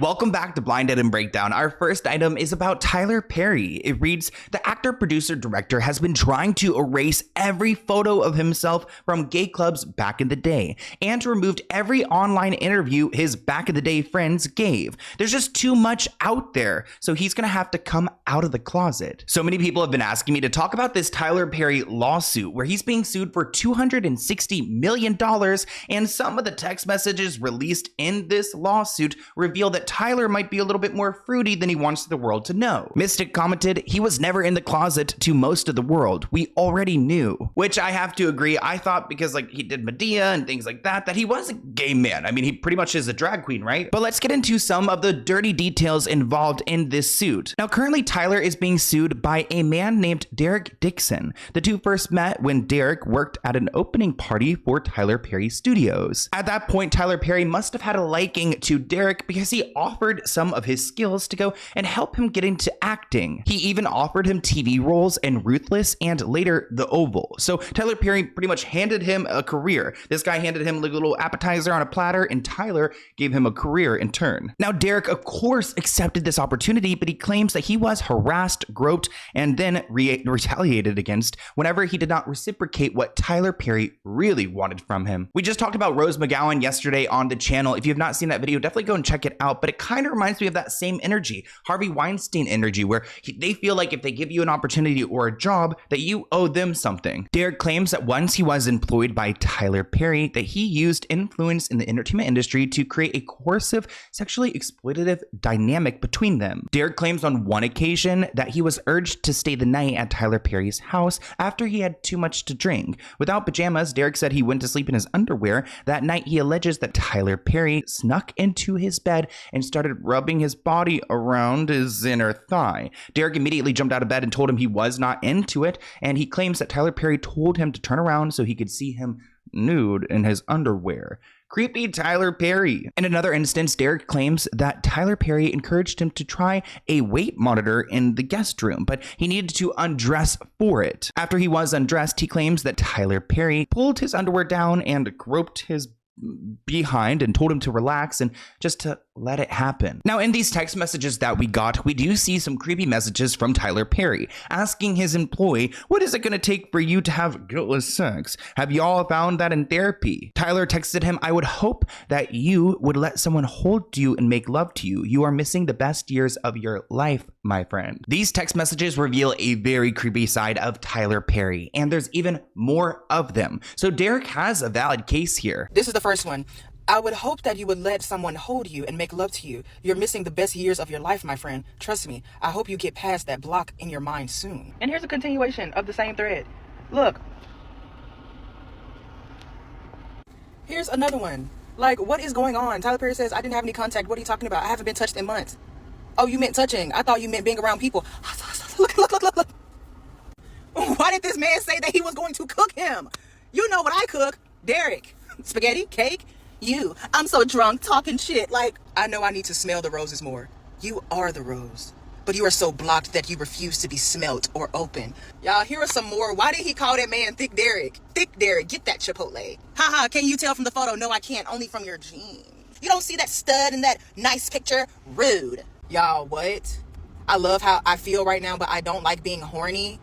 Welcome back to Blind Item Breakdown. Our first item is about Tyler Perry. It reads, the actor, producer, director has been trying to erase every photo of himself from gay clubs back in the day and removed every online interview his back in the day friends gave. There's just too much out there, so he's gonna have to come out of the closet. So many people have been asking me to talk about this Tyler Perry lawsuit where he's being sued for $260 million, and some of the text messages released in this lawsuit reveal that Tyler might be a little bit more fruity than he wants the world to know. Mystic commented, he was never in the closet to most of the world. We already knew. Which I have to agree. I thought because he did Medea and things like that he was a gay man. I mean, he pretty much is a drag queen, right? But let's get into some of the dirty details involved in this suit. Now, currently Tyler is being sued by a man named Derek Dixon. The two first met when Derek worked at an opening party for Tyler Perry Studios. At that point, Tyler Perry must have had a liking to Derek because he offered some of his skills to go and help him get into acting. He even offered him TV roles in Ruthless and later The Oval. So Tyler Perry pretty much handed him a career. This guy handed him a little appetizer on a platter, and Tyler gave him a career in turn. Now, Derek, of course, accepted this opportunity, but he claims that he was harassed, groped, and then retaliated against whenever he did not reciprocate what Tyler Perry really wanted from him. We just talked about Rose McGowan yesterday on the channel. If you have not seen that video, definitely go and check it out. But it kind of reminds me of that same energy, Harvey Weinstein energy, where they feel like if they give you an opportunity or a job, that you owe them something. Derek claims that once he was employed by Tyler Perry, that he used influence in the entertainment industry to create a coercive, sexually exploitative dynamic between them. Derek claims on one occasion that he was urged to stay the night at Tyler Perry's house after he had too much to drink. Without pajamas, Derek said he went to sleep in his underwear. That night, he alleges that Tyler Perry snuck into his bed and started rubbing his body around his inner thigh. Derek immediately jumped out of bed and told him he was not into it, and he claims that Tyler Perry told him to turn around so he could see him nude in his underwear. Creepy Tyler Perry. In another instance, Derek claims that Tyler Perry encouraged him to try a weight monitor in the guest room, but he needed to undress for it. After he was undressed, he claims that Tyler Perry pulled his underwear down and groped his behind and told him to relax and just to let it happen. Now, in these text messages that we got, we do see some creepy messages from Tyler Perry asking his employee, what is it going to take for you to have guiltless sex? Have y'all found that in therapy? Tyler texted him, I would hope that you would let someone hold you and make love to you. You are missing the best years of your life, my friend. These text messages reveal a very creepy side of Tyler Perry, and there's even more of them. So Derek has a valid case here. This is the first one. I would hope that you would let someone hold you and make love to you. You're missing the best years of your life, my friend. Trust me. I hope you get past that block in your mind soon. And here's a continuation of the same thread. Look. Here's another one. What is going on? Tyler Perry says, I didn't have any contact. What are you talking about? I haven't been touched in months. Oh, you meant touching. I thought you meant being around people. Look. Why did this man say that he was going to cook him? You know what I cook. Derek. Spaghetti? Cake? You. I'm so drunk talking shit. I know I need to smell the roses more. You are the rose. But you are so blocked that you refuse to be smelt or open. Y'all, here are some more. Why did he call that man Thick Derek? Thick Derek, get that Chipotle. Haha, can you tell from the photo? No, I can't. Only from your jeans. You don't see that stud in that nice picture? Rude. Y'all, what? I love how I feel right now, but I don't like being horny.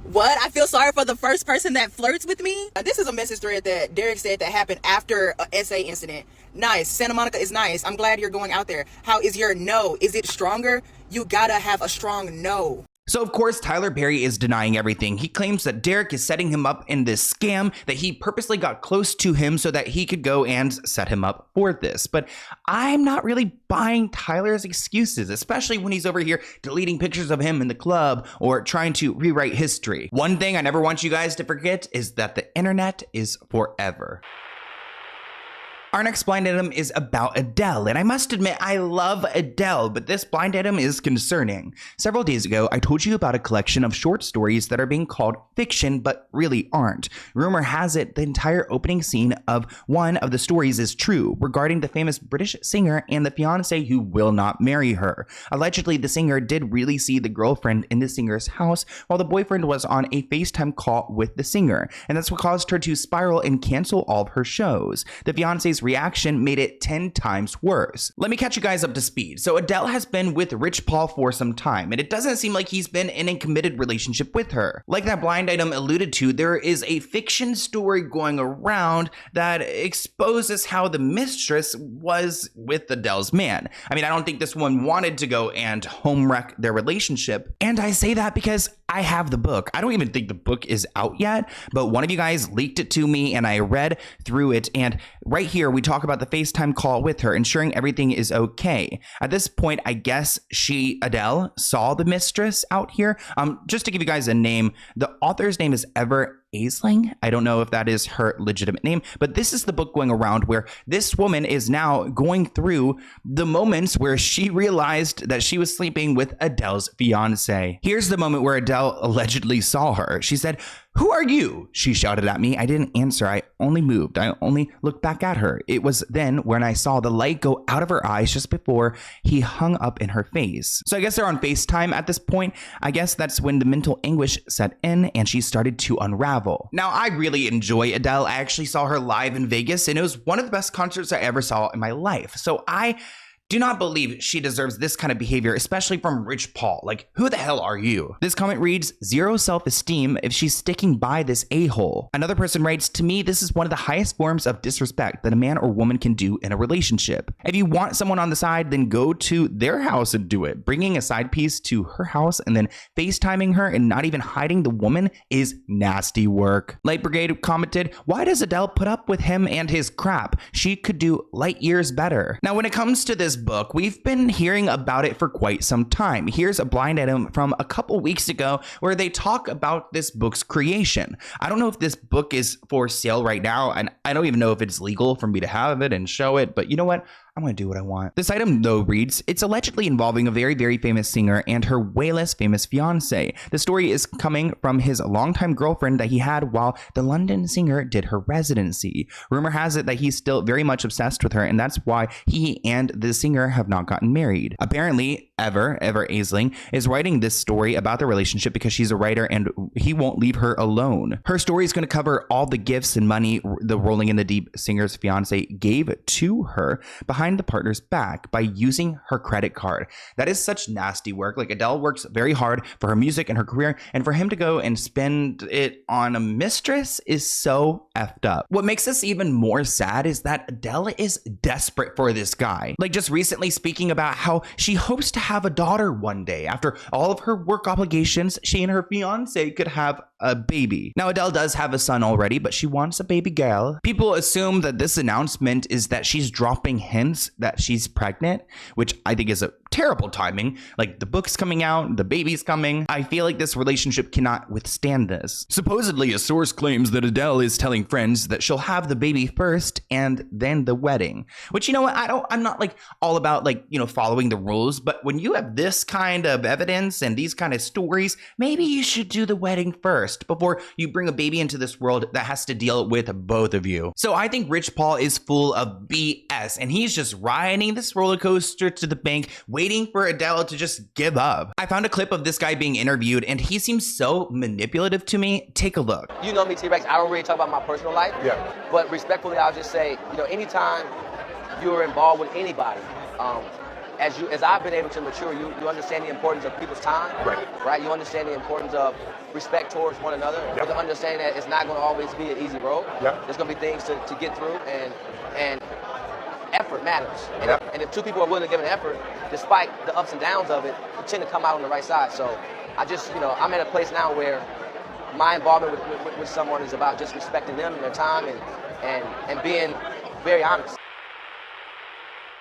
What? I feel sorry for the first person that flirts with me? This is a message thread that Derek said that happened after a SA incident. Nice. Santa Monica is nice. I'm glad you're going out there. How is your no? Is it stronger? You gotta have a strong no. So, of course, Tyler Perry is denying everything. He claims that Derek is setting him up in this scam, that he purposely got close to him so that he could go and set him up for this. But I'm not really buying Tyler's excuses, especially when he's over here deleting pictures of him in the club or trying to rewrite history. One thing I never want you guys to forget is that the internet is forever. Our next blind item is about Adele, and I must admit I love Adele, but this blind item is concerning. Several days ago, I told you about a collection of short stories that are being called fiction, but really aren't. Rumor has it the entire opening scene of one of the stories is true, regarding the famous British singer and the fiancé who will not marry her. Allegedly, the singer did really see the girlfriend in the singer's house while the boyfriend was on a FaceTime call with the singer, and that's what caused her to spiral and cancel all of her shows. The fiancé's Perry's reaction made it 10 times worse. Let me catch you guys up to speed. So Adele has been with Rich Paul for some time, and it doesn't seem like he's been in a committed relationship with her. Like that blind item alluded to, there is a fiction story going around that exposes how the mistress was with Adele's man. I mean, I don't think this one wanted to go and home wreck their relationship. And I say that because I have the book. I don't even think the book is out yet, but one of you guys leaked it to me and I read through it. And right here, we talk about the FaceTime call with her, ensuring everything is okay. At this point, I guess Adele, saw the mistress out here. Just to give you guys a name, the author's name is Ever Aisling. I don't know if that is her legitimate name, but this is the book going around where this woman is now going through the moments where she realized that she was sleeping with Adele's fiance. Here's the moment where Adele allegedly saw her. She said, "Who are you?" She shouted at me. I didn't answer. I only moved. I only looked back at her. It was then when I saw the light go out of her eyes just before he hung up in her face. So I guess they're on FaceTime at this point. I guess that's when the mental anguish set in and she started to unravel. Now, I really enjoy Adele. I actually saw her live in Vegas and it was one of the best concerts I ever saw in my life. So I do not believe she deserves this kind of behavior, especially from Rich Paul. Like, who the hell are you? This comment reads, "Zero self-esteem if she's sticking by this a-hole." Another person writes, "To me, this is one of the highest forms of disrespect that a man or woman can do in a relationship. If you want someone on the side, then go to their house and do it. Bringing a side piece to her house and then FaceTiming her and not even hiding the woman is nasty work." Light Brigade commented, "Why does Adele put up with him and his crap? She could do light years better." Now, when it comes to this book, we've been hearing about it for quite some time. Here's a blind item from a couple weeks ago where they talk about this book's creation. I don't know if this book is for sale right now, and I don't even know if it's legal for me to have it and show it, but you know what? I'm going to do what I want. This item, though, reads, "It's allegedly involving a very, very famous singer and her way less famous fiance. The story is coming from his longtime girlfriend that he had while the London singer did her residency. Rumor has it that he's still very much obsessed with her, and that's why he and the singer have not gotten married. Apparently, Ever Aisling is writing this story about the relationship because she's a writer and he won't leave her alone. Her story is going to cover all the gifts and money the Rolling in the Deep singer's fiance gave to her behind the partner's back by using her credit card." That is such nasty work. Like, Adele works very hard for her music and her career, and for him to go and spend it on a mistress is so effed up. What makes this even more sad is that Adele is desperate for this guy. Like, just recently speaking about how she hopes to have a daughter one day. After all of her work obligations, she and her fiance could have a baby. Now, Adele does have a son already, but she wants a baby girl. People assume that this announcement is that she's dropping hints that she's pregnant, which I think is a terrible timing. Like, the book's coming out, the baby's coming. I feel like this relationship cannot withstand this. Supposedly, a source claims that Adele is telling friends that she'll have the baby first and then the wedding, which, you know what, I'm not like all about like, you know, following the rules, but when you have this kind of evidence and these kind of stories, maybe you should do the wedding first before you bring a baby into this world that has to deal with both of you. So I think Rich Paul is full of BS and he's just riding this roller coaster to the bank, waiting for Adele to just give up. I found a clip of this guy being interviewed and he seems so manipulative to me. Take a look. You know me, T-Rex, I don't really talk about my personal life. Yeah. But respectfully, I'll just say, you know, anytime you're involved with anybody, as I've been able to mature, you understand the importance of people's time, right? You understand the importance of respect towards one another, but to understand that it's not going to always be an easy road. There's going to be things to get through, and effort matters. And if two people are willing to give an effort, despite the ups and downs of it, you tend to come out on the right side. So I just, you know, I'm at a place now where my involvement with someone is about just respecting them and their time and being very honest.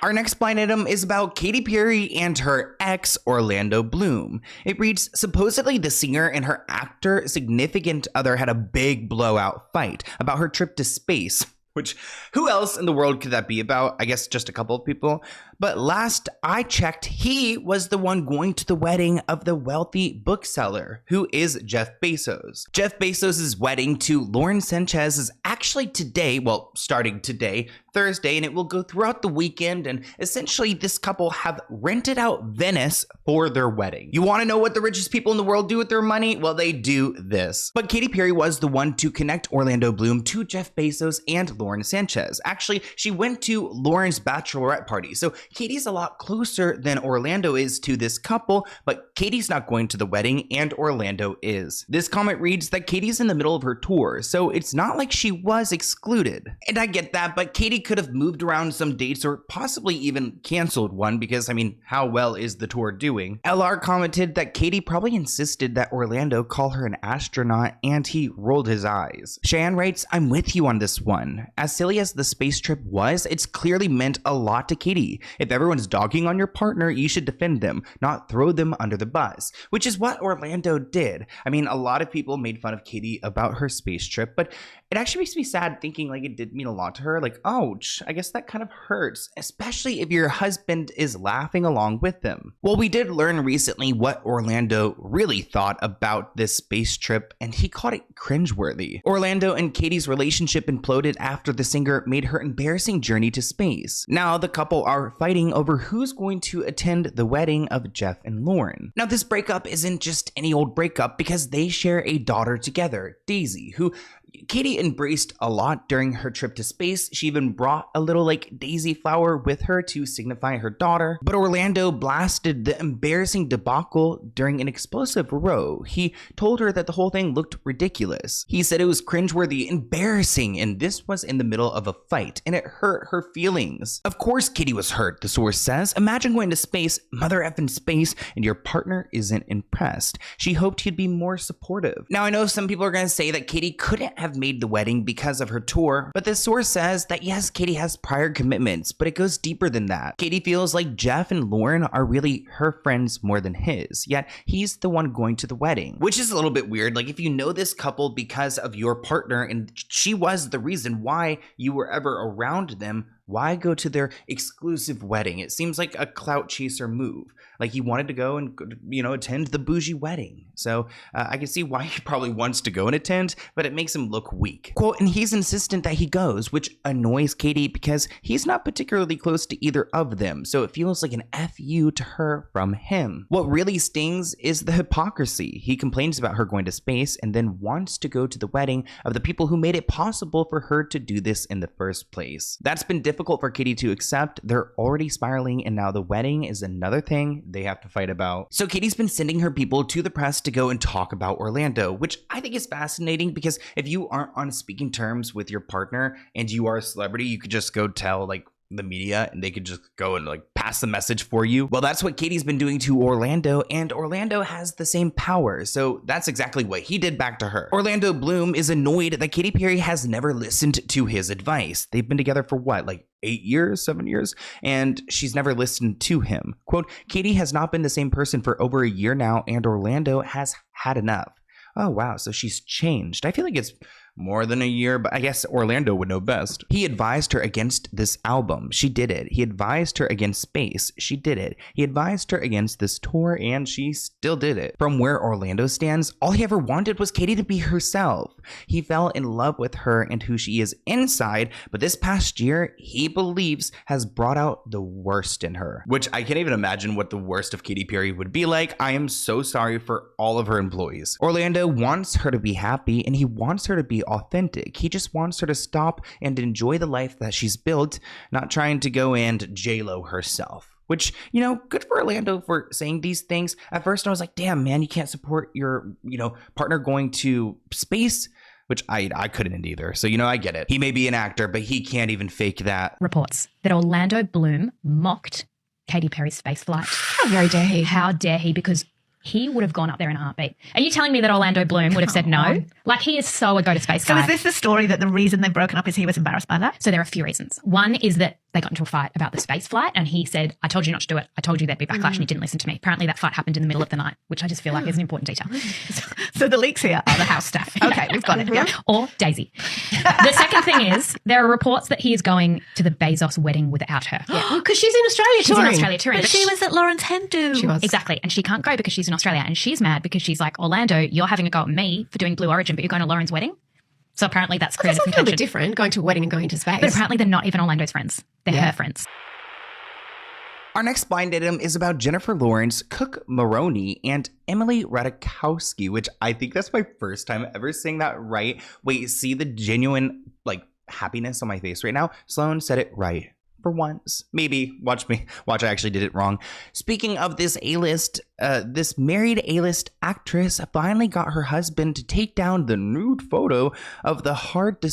Our next blind item is about Katy Perry and her ex, Orlando Bloom. It reads, supposedly the singer and her actor significant other had a big blowout fight about her trip to space. Which, who else in the world could that be about? I guess just a couple of people. But last I checked, he was the one going to the wedding of the wealthy bookseller, who is Jeff Bezos. Jeff Bezos' wedding to Lauren Sanchez is actually today, well, starting today, Thursday, and it will go throughout the weekend, and essentially this couple have rented out Venice for their wedding. You want to know what the richest people in the world do with their money? Well, they do this. But Katy Perry was the one to connect Orlando Bloom to Jeff Bezos and Lauren Sanchez. Actually, she went to Lauren's bachelorette party, so Katy's a lot closer than Orlando is to this couple, but Katy's not going to the wedding and Orlando is. This comment reads that Katy's in the middle of her tour, so it's not like she was excluded. And I get that, but Katy could have moved around some dates or possibly even canceled one because, I mean, how well is the tour doing? LR commented that Katy probably insisted that Orlando call her an astronaut and he rolled his eyes. Cheyenne writes, I'm with you on this one. As silly as the space trip was, it's clearly meant a lot to Katy. If everyone's dogging on your partner, you should defend them, not throw them under the bus, which is what Orlando did. I mean, a lot of people made fun of Katy about her space trip, but it actually makes me sad thinking like it did mean a lot to her. Like, ouch, I guess that kind of hurts, especially if your husband is laughing along with them. Well, we did learn recently what Orlando really thought about this space trip, and he called it cringeworthy. Orlando and Katy's relationship imploded after the singer made her embarrassing journey to space. Now the couple are fighting over who's going to attend the wedding of Jeff and Lauren. Now this breakup isn't just any old breakup because they share a daughter together, Daisy, who Katy embraced a lot during her trip to space. She even brought a little like daisy flower with her to signify her daughter. But Orlando blasted the embarrassing debacle during an explosive row. He told her that the whole thing looked ridiculous. He said it was cringeworthy, embarrassing, and this was in the middle of a fight, and it hurt her feelings. Of course Katy was hurt, the source says. Imagine going to space, mother effing space, and your partner isn't impressed. She hoped he'd be more supportive. Now I know some people are going to say that Katy couldn't have made the wedding because of her tour, but this source says that yes, Katy has prior commitments, but it goes deeper than that. Katy feels like Jeff and Lauren are really her friends more than his, yet he's the one going to the wedding, which is a little bit weird. Like if you know this couple because of your partner and she was the reason why you were ever around them, why go to their exclusive wedding? It seems like a clout chaser move. Like he wanted to go and, attend the bougie wedding. So I can see why he probably wants to go and attend, but it makes him look weak. Quote, and he's insistent that he goes, which annoys Katy because he's not particularly close to either of them. So it feels like an FU to her from him. What really stings is the hypocrisy. He complains about her going to space and then wants to go to the wedding of the people who made it possible for her to do this in the first place. That's been difficult for Katy to accept. They're already spiraling, and now the wedding is another thing they have to fight about. So Katy's been sending her people to the press to go and talk about Orlando, which I think is fascinating because if you aren't on speaking terms with your partner and you are a celebrity, you could just go tell the media and they could just go and pass the message for you. Well, that's what Katy's been doing to Orlando, and Orlando has the same power. So that's exactly what he did back to her. Orlando Bloom is annoyed that Katy Perry has never listened to his advice. They've been together for what, 8 years, 7 years, and she's never listened to him. Quote, Katy has not been the same person for over a year now, and Orlando has had enough. Oh, wow. So she's changed. I feel like it's more than a year, but I guess Orlando would know best. He advised her against this album. She did it. He advised her against space. She did it. He advised her against this tour, and she still did it. From where Orlando stands, all he ever wanted was Katy to be herself. He fell in love with her and who she is inside, but this past year, he believes has brought out the worst in her, which I can't even imagine what the worst of Katy Perry would be like. I am so sorry for all of her employees. Orlando wants her to be happy, and he wants her to be authentic. He just wants her to stop and enjoy the life that she's built, not trying to go and J-Lo herself. Which, good for Orlando for saying these things. At first I was like, damn, man, you can't support your, partner going to space, which I couldn't either. So, I get it. He may be an actor, but he can't even fake that. Reports that Orlando Bloom mocked Katy Perry's space flight. How very dare he? How dare he? Because he would have gone up there in a heartbeat. Are you telling me that Orlando Bloom would have said no? He is so a go-to-space guy. So is this the story that the reason they've broken up is he was embarrassed by that? So there are a few reasons. One is that they got into a fight about the space flight, and he said, I told you not to do it. I told you there'd be backlash, and he didn't listen to me. Apparently that fight happened in the middle of the night, which I just feel like is an important detail. So the leaks here The house staff. Okay, we've got it. Yeah. Or Daisy. The second thing is there are reports that he is going to the Bezos wedding without her. Yeah. Because she's in Australia She's touring. in Australia touring. But she was at Lauren's hen do. She was. Exactly. And she can't go because she's in Australia. And she's mad because she's like, Orlando, you're having a go at me for doing Blue Origin, but you're going to Lauren's wedding? So apparently that's created That's a little contention. bit different, going to a wedding and going to space. But apparently they're not even Orlando's friends. They're her friends. Our next blind item is about Jennifer Lawrence, Cook Maroney, and Emily Ratajkowski, which I think that's my first time ever saying that right. Wait, see the genuine, happiness on my face right now? Sloan said it right. For once. Maybe. Watch me. Watch, I actually did it wrong. Speaking of this A-list, this married A-list actress finally got her husband to take down the nude photo of the hard to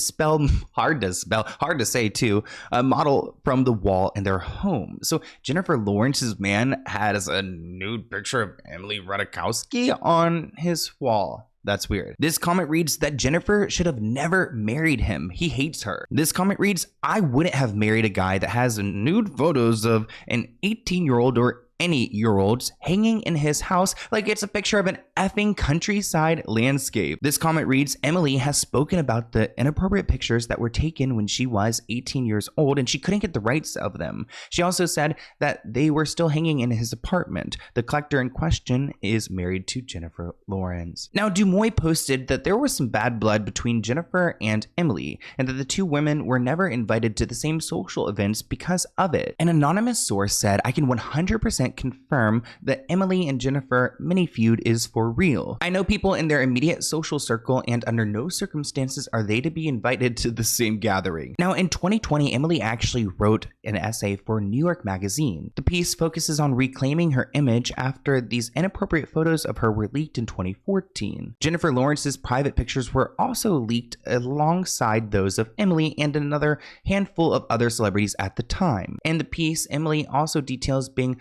say too, model from the wall in their home. So Jennifer Lawrence's man has a nude picture of Emily Ratajkowski on his wall. That's weird. This comment reads that Jennifer should have never married him. He hates her. This comment reads, I wouldn't have married a guy that has nude photos of an 18-year-old or any year-olds hanging in his house like it's a picture of an effing countryside landscape. This comment reads, Emily has spoken about the inappropriate pictures that were taken when she was 18 years old and she couldn't get the rights of them. She also said that they were still hanging in his apartment. The collector in question is married to Jennifer Lawrence. Now, Dumois posted that there was some bad blood between Jennifer and Emily and that the two women were never invited to the same social events because of it. An anonymous source said, I can 100% confirm that Emily and Jennifer mini feud is for real. I know people in their immediate social circle and under no circumstances are they to be invited to the same gathering. Now in 2020, Emily actually wrote an essay for New York Magazine. The piece focuses on reclaiming her image after these inappropriate photos of her were leaked in 2014. Jennifer Lawrence's private pictures were also leaked alongside those of Emily and another handful of other celebrities at the time. In the piece, Emily also details being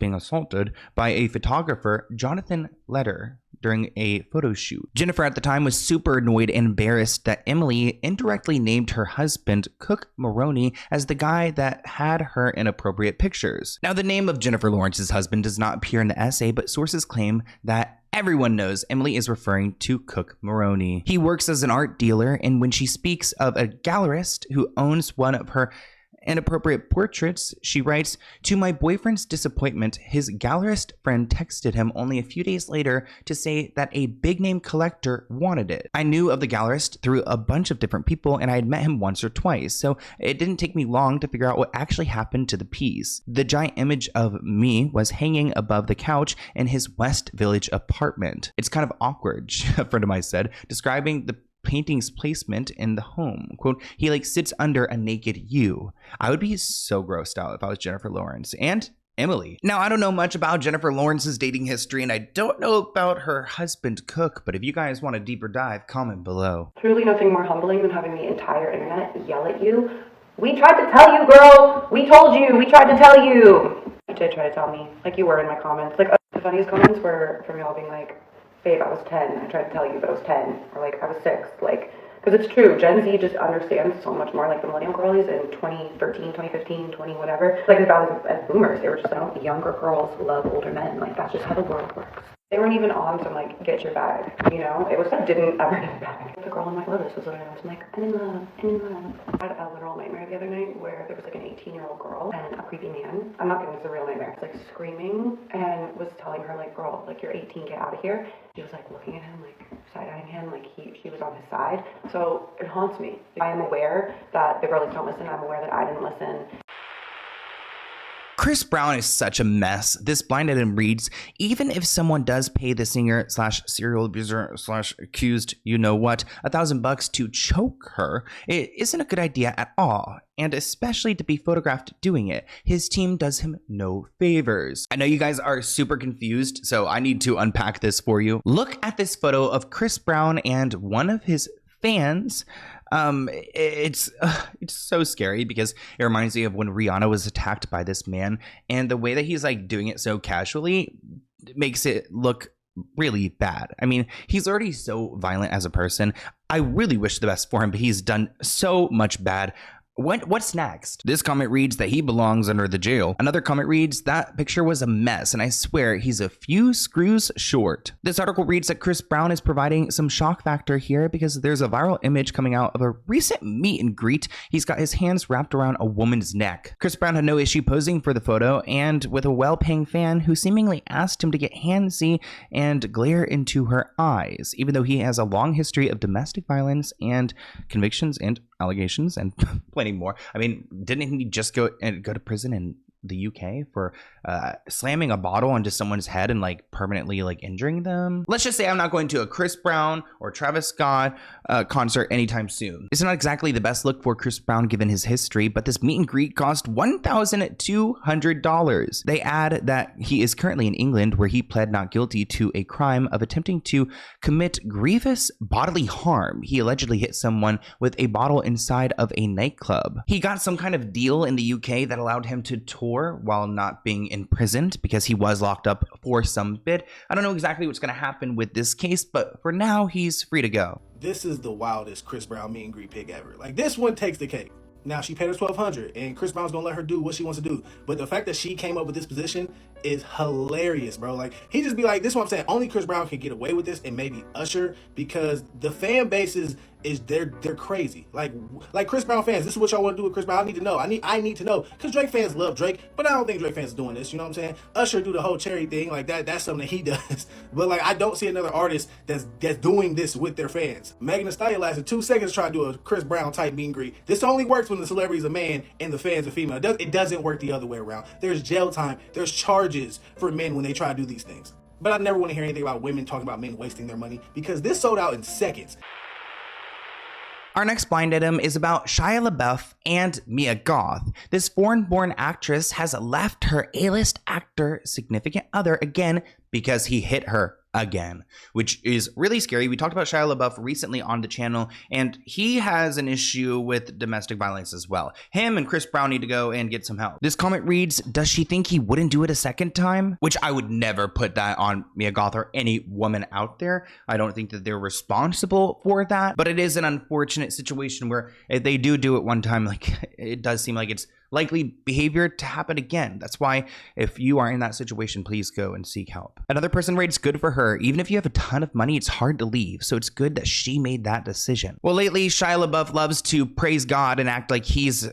assaulted by a photographer, Jonathan Leder, during a photo shoot. Jennifer at the time was super annoyed and embarrassed that Emily indirectly named her husband, Cook Maroney, as the guy that had her inappropriate pictures. Now, the name of Jennifer Lawrence's husband does not appear in the essay, but sources claim that everyone knows Emily is referring to Cook Maroney. He works as an art dealer, and when she speaks of a gallerist who owns one of her inappropriate portraits, she writes, to my boyfriend's disappointment, his gallerist friend texted him only a few days later to say that a big name collector wanted it. I knew of the gallerist through a bunch of different people and I had met him once or twice, so it didn't take me long to figure out what actually happened to the piece. The giant image of me was hanging above the couch in his West Village apartment. It's kind of awkward, a friend of mine said, describing the painting's placement in the home. Quote, he sits under a naked you. I would be so grossed out if I was Jennifer Lawrence and Emily. Now, I don't know much about Jennifer Lawrence's dating history and I don't know about her husband Cook, but if you guys want a deeper dive, comment below. Truly nothing more humbling than having the entire internet yell at you. We tried to tell you, girl! We told you! We tried to tell you! You did try to tell me, like you were in my comments. The funniest comments were from y'all being like, babe, I was 10. I tried to tell you, but I was 10. Or I was 6. Because it's true. Gen Z just understands so much more the millennial girlies in 2013, 2015, 20, whatever. They thought as boomers, they were just, younger girls love older men. That's just how the world works. They weren't even on some, get your bag, It was, didn't ever get a bag. The girl in my Lotus was literally, I'm in love, I'm in love. I had a literal nightmare the other night where there was, an 18-year-old girl and a creepy man. I'm not kidding, it's a real nightmare. It's, screaming and was telling her, girl, you're 18, get out of here. She was, looking at him, side-eyeing him, she was on his side. So it haunts me. I am aware that the girlies don't listen. I'm aware that I didn't listen. Chris Brown is such a mess. This blind item reads, even if someone does pay the singer / serial abuser / accused $1,000 to choke her, it isn't a good idea at all. And especially to be photographed doing it. His team does him no favors. I know you guys are super confused, so I need to unpack this for you. Look at this photo of Chris Brown and one of his fans. It's so scary because it reminds me of when Rihanna was attacked by this man, and the way that he's doing it so casually makes it look really bad. I mean, he's already so violent as a person. I really wish the best for him, but he's done so much bad. What's next? This comment reads that he belongs under the jail. Another comment reads that picture was a mess, and I swear he's a few screws short. This article reads that Chris Brown is providing some shock factor here because there's a viral image coming out of a recent meet and greet. He's got his hands wrapped around a woman's neck. Chris Brown had no issue posing for the photo, and with a well-paying fan who seemingly asked him to get handsy and glare into her eyes, even though he has a long history of domestic violence and convictions and allegations and plenty more. I mean, didn't he just go to prison in the UK for slamming a bottle onto someone's head and like permanently like injuring them? Let's just say I'm not going to a Chris Brown or Travis Scott concert anytime soon. It's not exactly the best look for Chris Brown given his history, but this meet and greet cost $1,200. They add that he is currently in England, where he pled not guilty to a crime of attempting to commit grievous bodily harm. He allegedly hit someone with a bottle inside of a nightclub. He got some kind of deal in the UK that allowed him to tour while not being imprisoned because he was locked up for some bit. I don't know exactly what's going to happen with this case, but for now, he's free to go. This is the wildest Chris Brown meet and greet pic ever. Like, this one takes the cake. Now, she paid her $1,200, and Chris Brown's gonna let her do what she wants to do. But the fact that she came up with this position is hilarious, bro. Like, he just be like, this is what I'm saying, only Chris Brown can get away with this, and maybe Usher, because the fan bases they're crazy. Like Chris Brown fans, this is what y'all want to do with Chris Brown. I need to know. I need to know, because Drake fans love Drake, but I don't think Drake fans are doing this. You know what I'm saying? Usher do the whole cherry thing, like that's something that he does. But like, I don't see another artist that's doing this with their fans. Megan Thee Stallion lasted 2 seconds trying to do a Chris Brown type meet and greet. This only works when the celebrity is a man and the fans are female. It doesn't work the other way around. There's jail time. There's charges for men when they try to do these things. But I never want to hear anything about women talking about men wasting their money, because this sold out in seconds. Our next blind item is about Shia LaBeouf and Mia Goth. This foreign-born actress has left her A-list actor significant other again because he hit her again, which is really scary. We talked about Shia LaBeouf recently on the channel, and he has an issue with domestic violence as well. Him and Chris Brown need to go and get some help. This comment reads, does she think he wouldn't do it a second time? Which I would never put that on Mia Goth or any woman out there. I don't think that they're responsible for that, but it is an unfortunate situation where if they do it one time, like, it does seem like it's likely behavior to happen again. That's why if you are in that situation, please go and seek help. Another person rates good for her. Even if you have a ton of money, it's hard to leave. So it's good that she made that decision. Well, lately, Shia LaBeouf loves to praise God and act like he's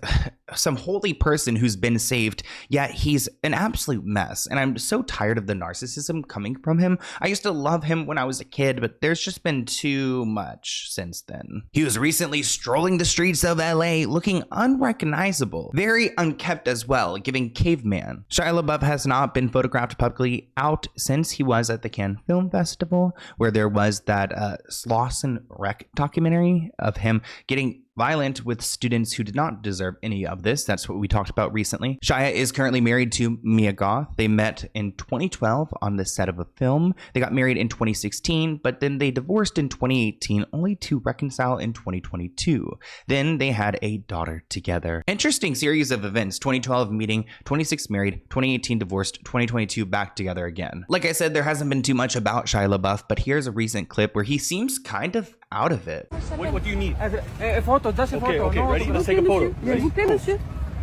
some holy person who's been saved, yet he's an absolute mess. And I'm so tired of the narcissism coming from him. I used to love him when I was a kid, but there's just been too much since then. He was recently strolling the streets of LA looking unrecognizable, very unkept as well, giving caveman. Shia LaBeouf has not been photographed publicly out since he was at the Cannes Film Festival, where there was that Slauson Wreck documentary of him getting violent with students who did not deserve any of this. That's what we talked about recently. Shia is currently married to Mia Goth. They met in 2012 on the set of a film. They got married in 2016, but then they divorced in 2018, only to reconcile in 2022. Then they had a daughter together. Interesting series of events. 2012 meeting, 26 married, 2018 divorced, 2022 back together again. Like I said, there hasn't been too much about Shia LaBeouf, but here's a recent clip where he seems kind of out of it. What do you need? A photo, just a photo. Okay, ready? Let's take a photo. Ready? Monsieur.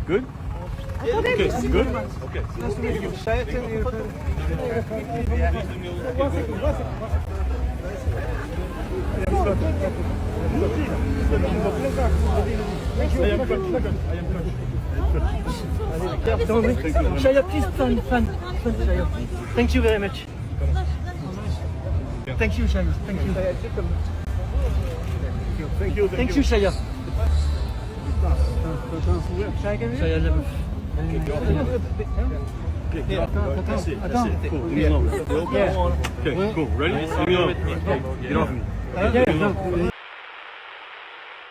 Good? Okay, good? Okay. Shia, please fan. Thank you very much. Thank you, Shia. Thank you. Thank you, Shia. Shia LaBeouf. Okay, cool. Ready? Get off me.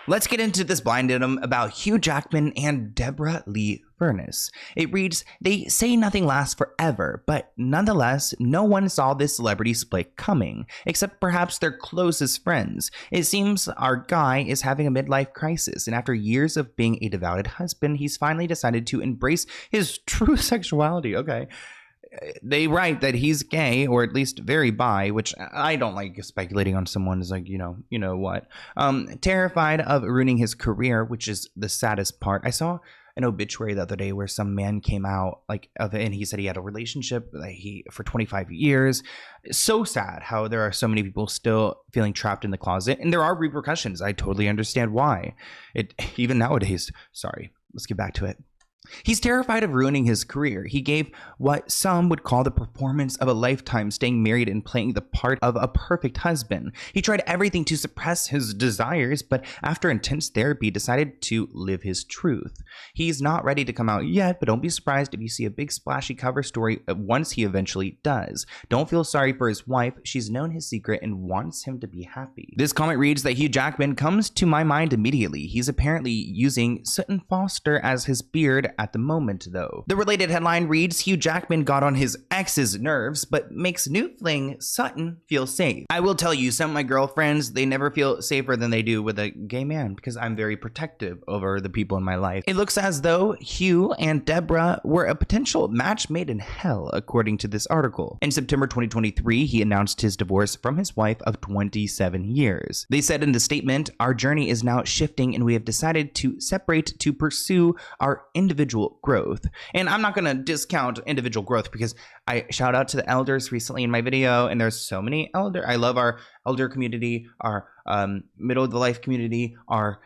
Let's get into this blind item about Hugh Jackman and Deborah Lee Furness. It reads, they say nothing lasts forever, but nonetheless, no one saw this celebrity split coming, except perhaps their closest friends. It seems our guy is having a midlife crisis, and after years of being a devoted husband, he's finally decided to embrace his true sexuality. Okay. they write that he's gay, or at least very bi, which I don't like speculating on someone's like, you know what. Terrified of ruining his career, which is the saddest part. I saw an obituary the other day where some man came out and he said he had a relationship for 25 years. So sad how there are so many people still feeling trapped in the closet, and there are repercussions. I totally understand why. Even nowadays. Sorry, let's get back to it. He's terrified of ruining his career. He gave what some would call the performance of a lifetime, staying married and playing the part of a perfect husband. He tried everything to suppress his desires, but after intense therapy, decided to live his truth. He's not ready to come out yet, but don't be surprised if you see a big splashy cover story once he eventually does. Don't feel sorry for his wife. She's known his secret and wants him to be happy. This comment reads that Hugh Jackman comes to my mind immediately. He's apparently using Sutton Foster as his beard at the moment, though. The related headline reads, Hugh Jackman got on his ex's nerves, but makes new fling Sutton feel safe. I will tell you, some of my girlfriends, they never feel safer than they do with a gay man, because I'm very protective over the people in my life. It looks as though Hugh and Deborah were a potential match made in hell, according to this article. In September 2023, he announced his divorce from his wife of 27 years. They said in the statement, our journey is now shifting and we have decided to separate to pursue our individual growth. And I'm not going to discount individual growth, because I shout out to the elders recently in my video, and there's so many I love our elder community, our middle of the life community, our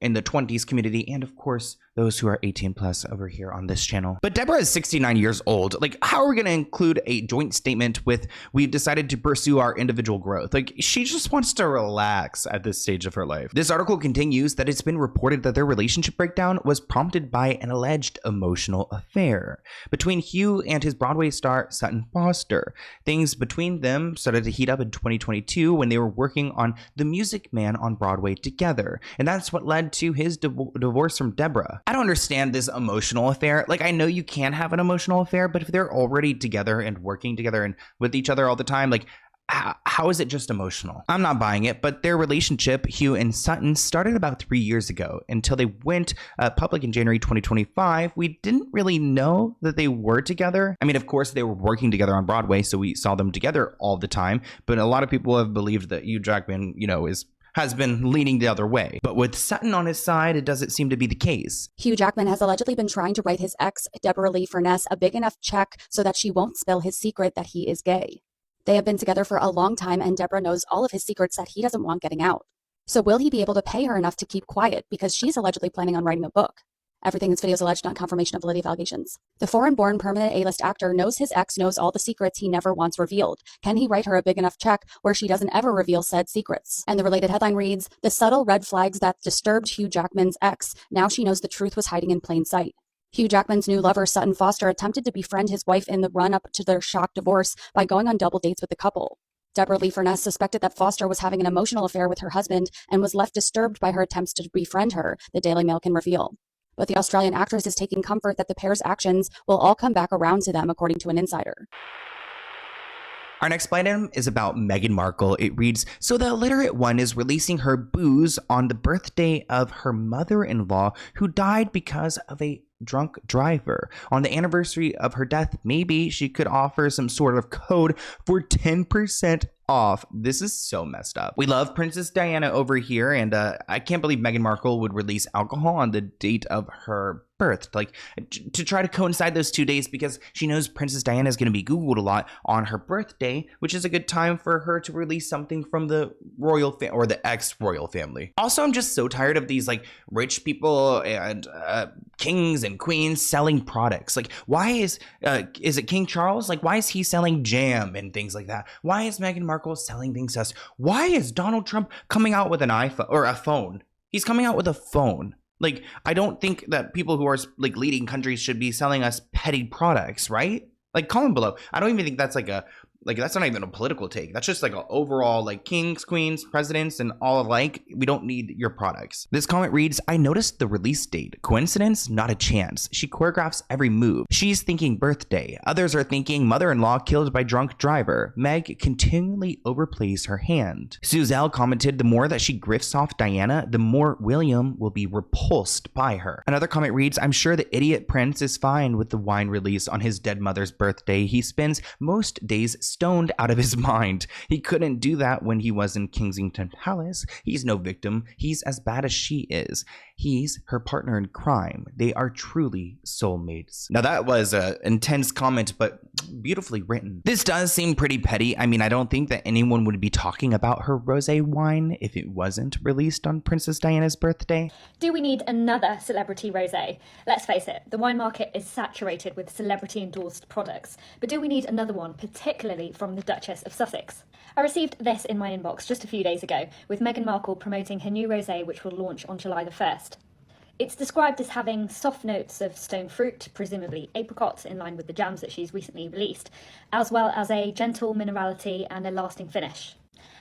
in the 20s community, and of course those who are 18 plus over here on this channel. But Deborah is 69 years old. Like, how are we going to include a joint statement with we've decided to pursue our individual growth? Like, she just wants to relax at this stage of her life. This article continues that it's been reported that their relationship breakdown was prompted by an alleged emotional affair between Hugh and his Broadway star Sutton Foster. Things between them started to heat up in 2022 when they were working on The Music Man on Broadway together, and that's what led to his divorce from Deborah. I don't understand this emotional affair. Like, I know you can have an emotional affair, but if they're already together and working together and with each other all the time, like, how is it just emotional? I'm not buying it, but their relationship, Hugh and Sutton, started about 3 years ago. Until they went public in January 2025, we didn't really know that they were together. I mean, of course, they were working together on Broadway, so we saw them together all the time, but a lot of people have believed that Hugh Jackman, has been leaning the other way. But with Sutton on his side, it doesn't seem to be the case. Hugh Jackman has allegedly been trying to write his ex, Deborah Lee Furness, a big enough check so that she won't spill his secret that he is gay. They have been together for a long time, and Deborah knows all of his secrets that he doesn't want getting out. So will he be able to pay her enough to keep quiet, because she's allegedly planning on writing a book? Everything in this video is alleged, not confirmation of validity of allegations. The foreign-born permanent A-list actor knows his ex knows all the secrets he never wants revealed. Can he write her a big enough check where she doesn't ever reveal said secrets? And the related headline reads, the subtle red flags that disturbed Hugh Jackman's ex. Now she knows the truth was hiding in plain sight. Hugh Jackman's new lover, Sutton Foster, attempted to befriend his wife in the run-up to their shock divorce by going on double dates with the couple. Deborah Lee Furness suspected that Foster was having an emotional affair with her husband and was left disturbed by her attempts to befriend her, the Daily Mail can reveal. But the Australian actress is taking comfort that the pair's actions will all come back around to them, according to an insider. Our next item is about Meghan Markle. It reads, so the illiterate one is releasing her booze on the birthday of her mother-in-law, who died because of a drunk driver. On the anniversary of her death, maybe she could offer some sort of code for 10% off. This is so messed up. We love Princess Diana over here, and I can't believe Meghan Markle would release alcohol on the date of her birth, like to try to coincide those 2 days, because she knows Princess Diana is going to be Googled a lot on her birthday, which is a good time for her to release something from the royal or the ex-royal family. Also, I'm just so tired of these like rich people and kings and queens selling products. Like, why is it King Charles? Like, why is he selling jam and things like that? Why is Meghan Markle selling things to us? Why is Donald Trump coming out with an iPhone or a phone? He's coming out with a phone. Like, I don't think that people who are like leading countries should be selling us petty products, right? Like, comment below. I don't even think that's like a like, that's not even a political take. That's just like an overall, like, kings, queens, presidents, and all alike. We don't need your products. This comment reads, I noticed the release date. Coincidence? Not a chance. She choreographs every move. She's thinking birthday. Others are thinking mother-in-law killed by drunk driver. Meg continually overplays her hand. Suzelle commented, the more that she grifts off Diana, the more William will be repulsed by her. Another comment reads, I'm sure the idiot prince is fine with the wine release on his dead mother's birthday. He spends most days stoned out of his mind. He couldn't do that when he was in Kensington Palace. He's no victim. He's as bad as she is. He's her partner in crime. They are truly soulmates. Now that was an intense comment, but beautifully written. This does seem pretty petty. I mean, I don't think that anyone would be talking about her rosé wine if it wasn't released on Princess Diana's birthday. Do we need another celebrity rosé? Let's face it, the wine market is saturated with celebrity-endorsed products, but do we need another one, particularly from the Duchess of Sussex? I received this in my inbox just a few days ago, with Meghan Markle promoting her new rosé, which will launch on July the 1st. It's described as having soft notes of stone fruit, presumably apricots, in line with the jams that she's recently released, as well as a gentle minerality and a lasting finish.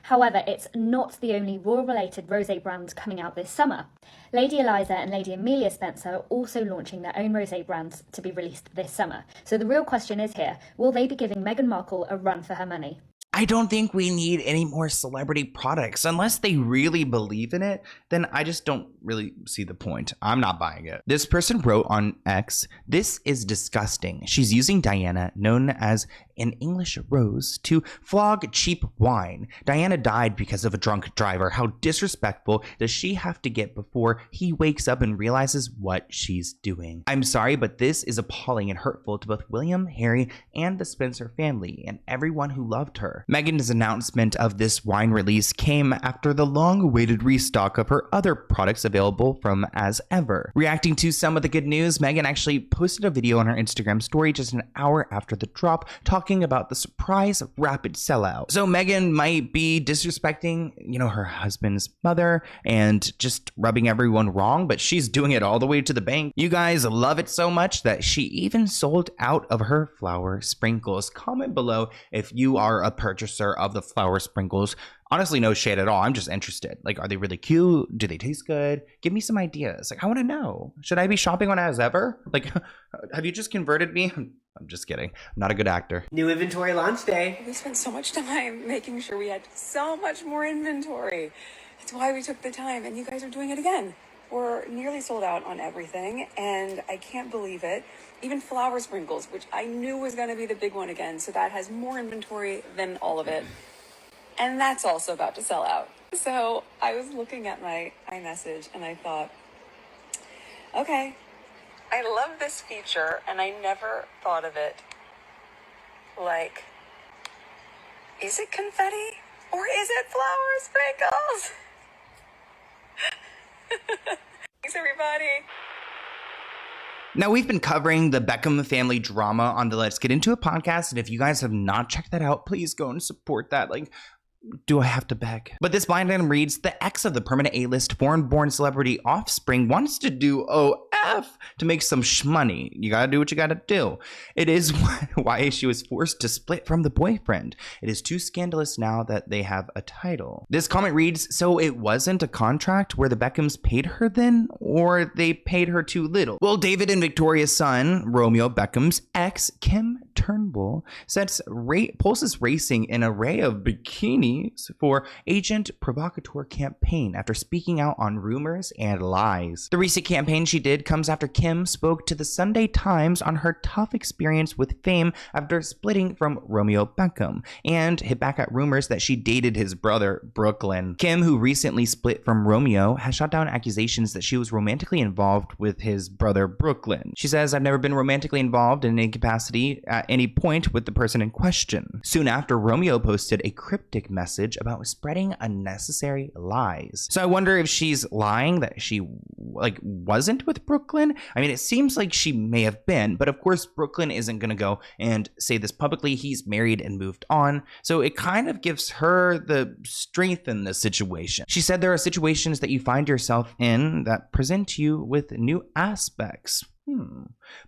However, it's not the only royal-related rosé brand coming out this summer. Lady Eliza and Lady Amelia Spencer are also launching their own rosé brands to be released this summer. So the real question is here, will they be giving Meghan Markle a run for her money? I don't think we need any more celebrity products. Unless they really believe in it, then I just don't really see the point. I'm not buying it. This person wrote on X, this is disgusting. She's using Diana, known as an English rose, to flog cheap wine. Diana died because of a drunk driver. How disrespectful does she have to get before he wakes up and realizes what she's doing? I'm sorry, but this is appalling and hurtful to both William, Harry, and the Spencer family, and everyone who loved her. Meghan's announcement of this wine release came after the long-awaited restock of her other products available from As Ever. Reacting to some of the good news, Meghan actually posted a video on her Instagram story just an hour after the drop, talking about the surprise rapid sellout. So Meghan might be disrespecting, her husband's mother and just rubbing everyone wrong, but she's doing it all the way to the bank. You guys love it so much that she even sold out of her flower sprinkles. Comment below if you are a purchaser of the flower sprinkles. Honestly, no shade at all. I'm just interested. Like, are they really cute? Do they taste good? Give me some ideas. Like, I want to know. Should I be shopping on As Ever? Like, have you just converted me? I'm just kidding. I'm not a good actor. New inventory launch day. We spent so much time making sure we had so much more inventory. That's why we took the time, and you guys are doing it again. We're nearly sold out on everything, and I can't believe it. Even flower sprinkles, which I knew was going to be the big one again, so that has more inventory than all of it. And that's also about to sell out. So I was looking at my iMessage and I thought, okay, I love this feature and I never thought of it. Like, is it confetti or is it flower sprinkles? Thanks, everybody. Now, we've been covering the Beckham family drama on the Let's Get Into It podcast, and if you guys have not checked that out, please go and support that. Like, do I have to beg? But this blind item reads, the ex of the permanent A-list foreign-born celebrity Offspring wants to do OF to make some shmoney. You gotta do what you gotta do. It is why she was forced to split from the boyfriend. It is too scandalous now that they have a title. This comment reads, so it wasn't a contract where the Beckhams paid her then? Or they paid her too little? Well, David and Victoria's son, Romeo Beckham's ex, Kim Turnbull, pulses racing an array of bikinis for Agent Provocateur campaign after speaking out on rumors and lies. The recent campaign she did comes after Kim spoke to the Sunday Times on her tough experience with fame after splitting from Romeo Beckham and hit back at rumors that she dated his brother, Brooklyn. Kim, who recently split from Romeo, has shot down accusations that she was romantically involved with his brother, Brooklyn. She says, I've never been romantically involved in any capacity at any point with the person in question. Soon after, Romeo posted a cryptic message about spreading unnecessary lies. So I wonder if she's lying that she wasn't with Brooklyn. I mean, it seems like she may have been, but of course Brooklyn isn't gonna go and say this publicly. He's married and moved on. So it kind of gives her the strength in this situation. She said there are situations that you find yourself in that present you with new aspects.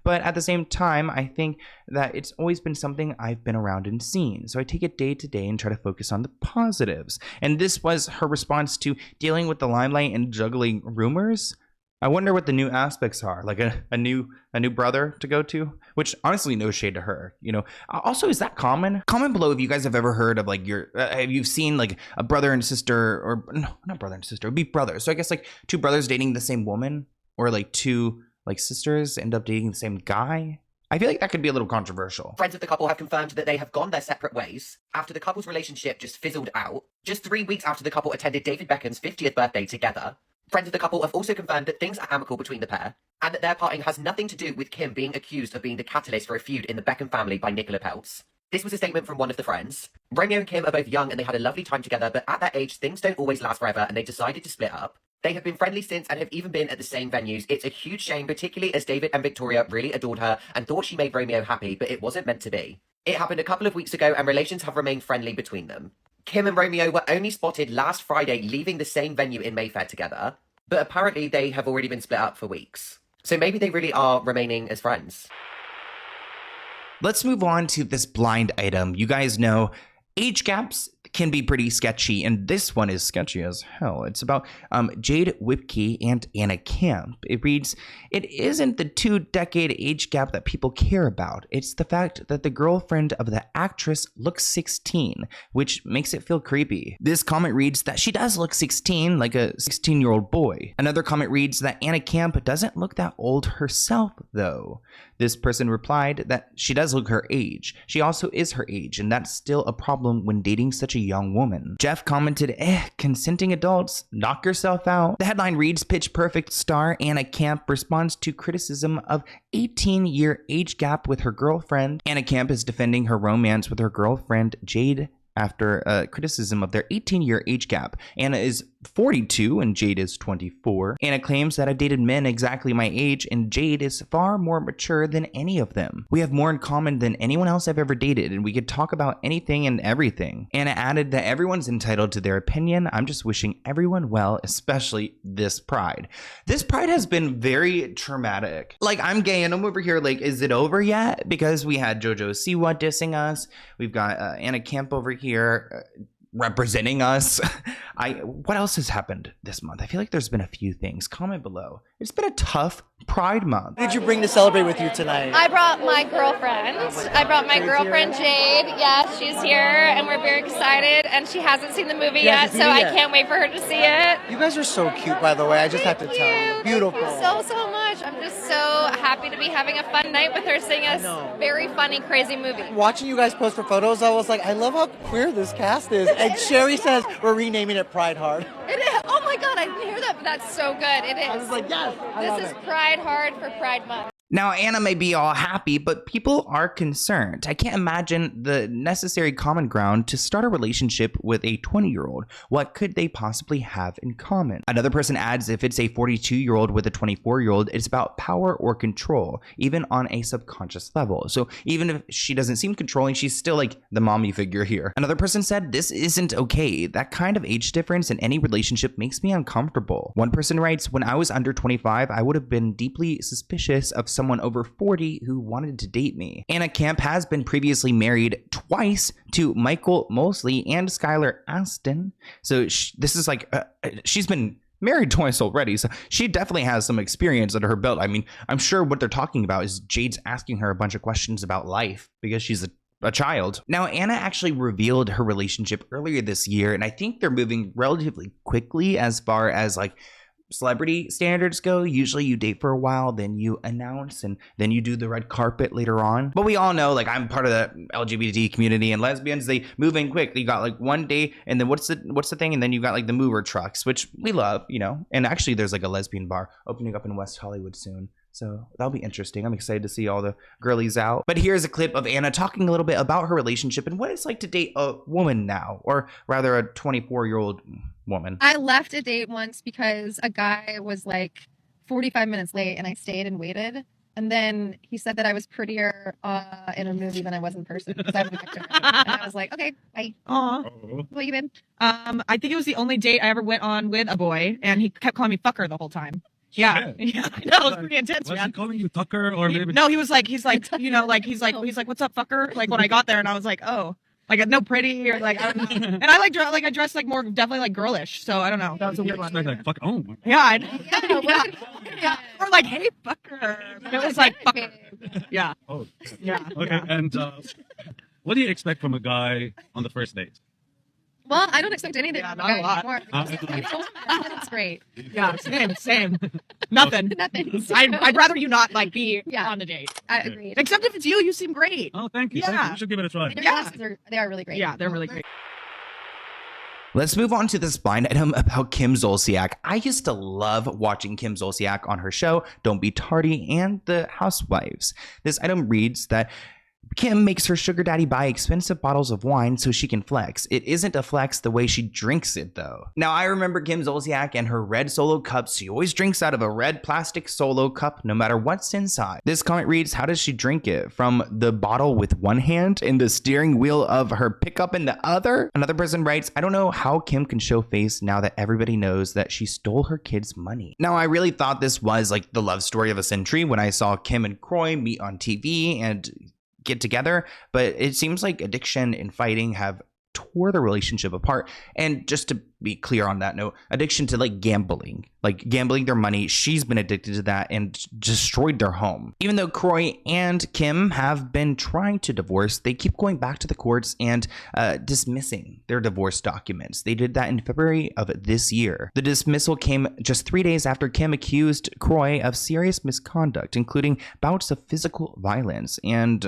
But at the same time, I think that it's always been something I've been around and seen. So I take it day to day and try to focus on the positives. And this was her response to dealing with the limelight and juggling rumors. I wonder what the new aspects are, like a new brother to go to, which honestly, no shade to her, you know. Also, is that common? Comment below if you guys have ever heard of like have you seen like a brother and sister, or no, not brother and sister, it'd be brothers. So I guess like two brothers dating the same woman, or like two like sisters end up dating the same guy. I feel like that could be a little controversial. Friends of the couple have confirmed that they have gone their separate ways after the couple's relationship just fizzled out, just 3 weeks after the couple attended David Beckham's 50th birthday together. Friends of the couple have also confirmed that things are amicable between the pair, and that their parting has nothing to do with Kim being accused of being the catalyst for a feud in the Beckham family by Nicola Peltz. This was a statement from one of the friends. Romeo and Kim are both young and they had a lovely time together, but at that age, things don't always last forever and they decided to split up. They have been friendly since and have even been at the same venues. It's a huge shame, particularly as David and Victoria really adored her and thought she made Romeo happy, but it wasn't meant to be. It happened a couple of weeks ago and relations have remained friendly between them. Kim and Romeo were only spotted last Friday leaving the same venue in Mayfair together, but apparently they have already been split up for weeks. So maybe they really are remaining as friends. Let's move on to this blind item. You guys know age gaps can be pretty sketchy, and this one is sketchy as hell. It's about Jade Whipkey and Anna Camp. It reads, "It isn't the 2-decade age gap that people care about. It's the fact that the girlfriend of the actress looks 16, which makes it feel creepy." This comment reads that she does look 16, like a 16-year-old boy. Another comment reads that Anna Camp doesn't look that old herself, though. This person replied that she does look her age. She also is her age, and that's still a problem when dating such a young woman. Jeff commented, consenting adults, knock yourself out. The headline reads, Pitch Perfect star Anna Camp responds to criticism of 18-year age gap with her girlfriend. Anna Camp is defending her romance with her girlfriend, Jade, after criticism of their 18-year age gap. Anna is 42 and Jade is 24. Anna claims that I've dated men exactly my age and Jade is far more mature than any of them. We have more in common than anyone else I've ever dated and we could talk about anything and everything. Anna added that everyone's entitled to their opinion. I'm just wishing everyone well, especially this pride. This pride has been very traumatic. Like, I'm gay and I'm over here like, is it over yet? Because we had JoJo Siwa dissing us. We've got Anna Camp over here representing us. What else has happened this month? I feel like there's been a few things. Comment below. It's been a tough Pride Month. What did you bring to celebrate with you tonight? I brought my girlfriend. I brought my girlfriend Jade. Yes, she's here and we're very excited and she hasn't seen the movie yet, so I can't wait for her to see it. You guys are so cute, by the way. I just have to tell you. Beautiful. Thank you so much. I'm just so happy to be having a fun night with her, seeing a very funny, crazy movie. Watching you guys post for photos, I was like, I love how queer this cast is. And Sherry says we're renaming it Pride Hard. It is. Oh my God, I didn't hear that, but that's so good. It is. I was like, yes. This is Pride Hard for Pride Month. Now, Anna may be all happy, but people are concerned. I can't imagine the necessary common ground to start a relationship with a 20-year-old. What could they possibly have in common? Another person adds, if it's a 42-year-old with a 24-year-old, it's about power or control, even on a subconscious level. So even if she doesn't seem controlling, she's still like the mommy figure here. Another person said, this isn't okay. That kind of age difference in any relationship makes me uncomfortable. One person writes, when I was under 25, I would have been deeply suspicious of someone over 40 who wanted to date me. Anna Camp has been previously married twice to Michael Mosley and Skylar Aston. So this is like, she's been married twice already, so she definitely has some experience under her belt. I mean, I'm sure what they're talking about is Jade's asking her a bunch of questions about life because she's a child. Now, Anna actually revealed her relationship earlier this year, and I think they're moving relatively quickly as far as like celebrity standards go. Usually you date for a while, then you announce, and then you do the red carpet later on. But we all know, like, I'm part of the LGBT community, and lesbians, they move in quick. You got like one day, and then what's the thing? And then you got like the mover trucks, which we love, you know. And actually there's like a lesbian bar opening up in West Hollywood soon. So that'll be interesting. I'm excited to see all the girlies out. But here's a clip of Anna talking a little bit about her relationship and what it's like to date a woman now, or rather a 24-year-old woman. I left a date once because a guy was like 45 minutes late and I stayed and waited. And then he said that I was prettier in a movie than I was in person because I'm an actor. And I was like, okay, bye. Aww. What you been? I think it was the only date I ever went on with a boy, and he kept calling me fucker the whole time. Yeah, yeah, I know. It's pretty intense, Was man. he calling you Tucker or maybe? No, he's like, he's like, what's up, fucker? Like when I got there, and I was like, oh, like no pretty or like, I don't know. And I I dressed like more definitely like girlish. So I don't know. That was a weird one. Like fuck. Oh. Yeah, yeah. Or like, hey, fucker. It was like, fucker. Yeah. Oh. Yeah. Okay. Yeah. And what do you expect from a guy on the first date? Well, I don't expect anything. Yeah, not a lot. That's great. Yeah, same. Nothing. Nothing. I'd rather you not like be on the date. I agree. Except if it's you. You seem great. Oh, thank you. Yeah. Thank you. You should give it a try. Their glasses they are really great. Yeah, they're really great. Let's move on to this blind item about Kim Zolciak. I used to love watching Kim Zolciak on her show, Don't Be Tardy, and The Housewives. This item reads that Kim makes her sugar daddy buy expensive bottles of wine so she can flex. It isn't a flex the way she drinks it, though. Now, I remember Kim Zolciak and her red Solo cups. She always drinks out of a red plastic Solo cup, no matter what's inside. This comment reads, how does she drink it? From the bottle with one hand and the steering wheel of her pickup in the other? Another person writes, I don't know how Kim can show face now that everybody knows that she stole her kids' money. Now, I really thought this was like the love story of a century when I saw Kim and Croy meet on TV and get together, but it seems like addiction and fighting have tore the relationship apart. And just to be clear on that note, addiction to like gambling their money, she's been addicted to that and destroyed their home. Even though Croy and Kim have been trying to divorce, they keep going back to the courts and dismissing their divorce documents. They did that in February of this year. The dismissal came just 3 days after Kim accused Croy of serious misconduct, including bouts of physical violence and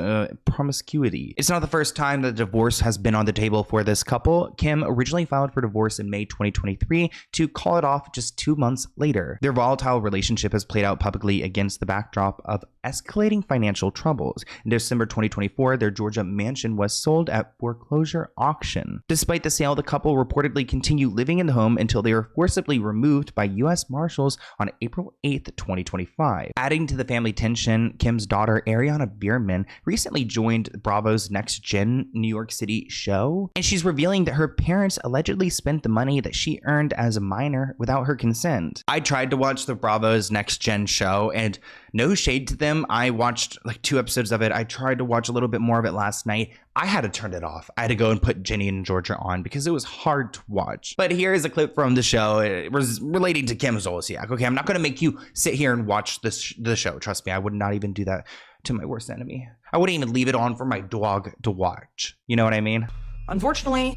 promiscuity. It's not the first time that divorce has been on the table for this couple. Kim originally filed for divorce in May 2023 to call it off just 2 months later. Their volatile relationship has played out publicly against the backdrop of escalating financial troubles. In December 2024, their Georgia mansion was sold at foreclosure auction. Despite the sale, the couple reportedly continued living in the home until they were forcibly removed by U.S. Marshals on April 8th, 2025. Adding to the family tension, Kim's daughter, Ariana Bierman, recently joined Bravo's Next Gen New York City show, and she's revealing that her parents allegedly spent the money that she earned as a minor without her consent. I tried to watch the Bravo's Next Gen show, and no shade to them, I watched like 2 episodes of it. I tried to watch a little bit more of it last night. I had to turn it off. I had to go and put Jenny and Georgia on because it was hard to watch. But here is a clip from the show. It was relating to Kim Zolciak. Okay, I'm not going to make you sit here and watch the show. Trust me, I would not even do that to my worst enemy. I wouldn't even leave it on for my dog to watch. You know what I mean? Unfortunately,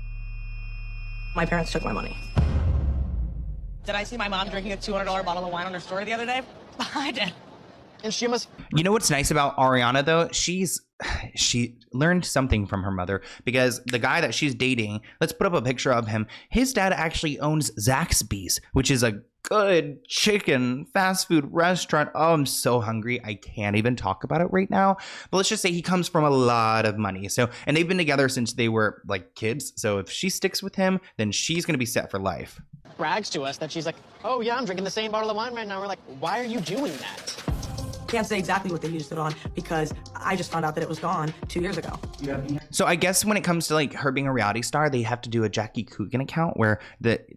my parents took my money. Did I see my mom drinking a $200 bottle of wine on her story the other day? I did. And she must. You know what's nice about Ariana though? She learned something from her mother, because the guy that she's dating, let's put up a picture of him. His dad actually owns Zaxby's, which is a good chicken fast food restaurant. Oh, I'm so hungry. I can't even talk about it right now. But let's just say he comes from a lot of money. So, and they've been together since they were like kids. So if she sticks with him, then she's going to be set for life. Brags to us that she's like, oh yeah, I'm drinking the same bottle of wine right now. We're like, why are you doing that? Can't say exactly what they used it on because I just found out that it was gone 2 years ago. So I guess when it comes to like her being a reality star, they have to do a Jackie Coogan account where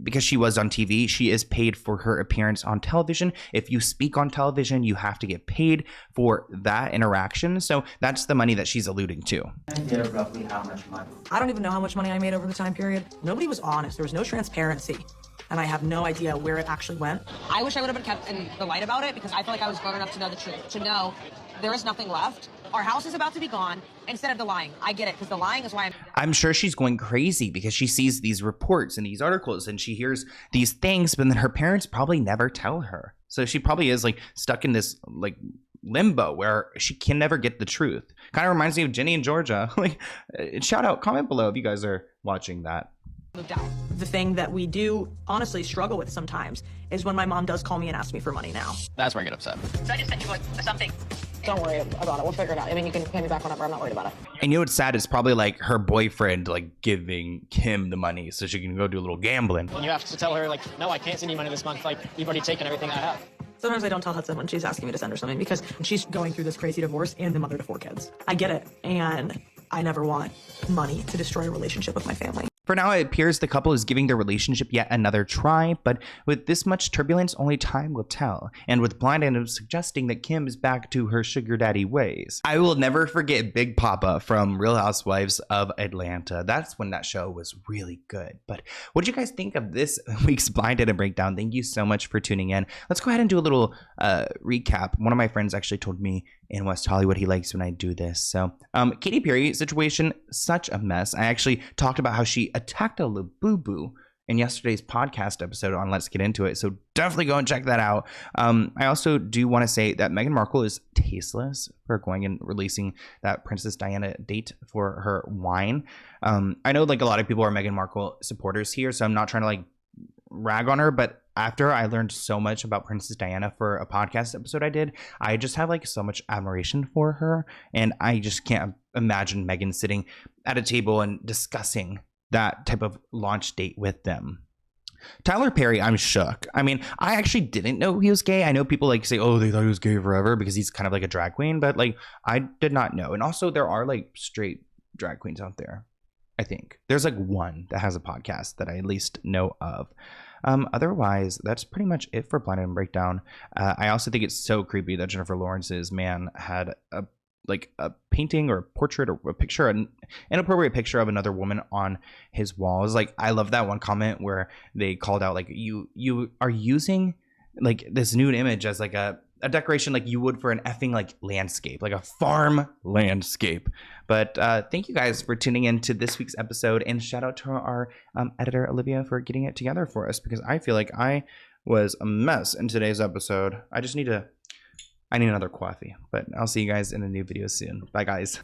because she was on TV, she is paid for her appearance on television. If you speak on television, you have to get paid for that interaction. So that's the money that she's alluding to. Roughly how much money? I don't even know how much money I made over the time period. Nobody was honest. There was no transparency. And I have no idea where it actually went. I wish I would have been kept in the light about it because I feel like I was grown enough to know the truth, to know there is nothing left. Our house is about to be gone instead of the lying. I get it, because the lying is why I'm sure she's going crazy because she sees these reports and these articles and she hears these things, but then her parents probably never tell her. So she probably is like stuck in this like limbo where she can never get the truth. Kind of reminds me of Jenny and Georgia. Like, shout out, comment below if you guys are watching that. moved out. The thing that we do honestly struggle with sometimes is when my mom does call me and ask me for money now. That's where I get upset. So I just sent you something. Don't worry about it. We'll figure it out. I mean, you can pay me back whenever. I'm not worried about it. And you know what's sad? It's probably like her boyfriend like giving Kim the money so she can go do a little gambling. And you have to tell her like, no, I can't send you money this month. Like, you've already taken everything I have. Sometimes I don't tell Hudson when she's asking me to send her something because she's going through this crazy divorce and the mother to 4 kids. I get it. And I never want money to destroy a relationship with my family. For now, it appears the couple is giving their relationship yet another try, but with this much turbulence, only time will tell. And with blind items suggesting that Kim is back to her sugar daddy ways. I will never forget Big Papa from Real Housewives of Atlanta. That's when that show was really good. But what did you guys think of this week's blind item breakdown? Thank you so much for tuning in. Let's go ahead and do a little recap. One of my friends actually told me in West Hollywood he likes when I do this. So Katy Perry situation, such a mess. I actually talked about how she attacked a Labubu in yesterday's podcast episode on Let's Get Into It, so definitely go and check that out. I also do want to say that Meghan Markle is tasteless for going and releasing that Princess Diana date for her wine. I know like a lot of people are Meghan Markle supporters here, so I'm not trying to like rag on her, but after I learned so much about Princess Diana for a podcast episode I did, I just have like so much admiration for her, and I just can't imagine Meghan sitting at a table and discussing that type of launch date with them. Tyler Perry, I'm shook. I mean, I actually didn't know he was gay. I know people like say, oh, they thought he was gay forever because he's kind of like a drag queen, but like I did not know. And also there are like straight drag queens out there. I think there's like one that has a podcast that I at least know of. Otherwise, that's pretty much it for Blind Item Breakdown. I also think it's so creepy that Jennifer Lawrence's man had a painting or a portrait or a picture, an inappropriate picture of another woman on his walls. Like, I love that one comment where they called out like you are using like this nude image as like a decoration like you would for an effing like landscape, like a farm landscape. But thank you guys for tuning in to this week's episode, and shout out to our editor Olivia for getting it together for us, because I feel like I was a mess in today's episode. I need another coffee, but I'll see you guys in a new video soon. Bye guys.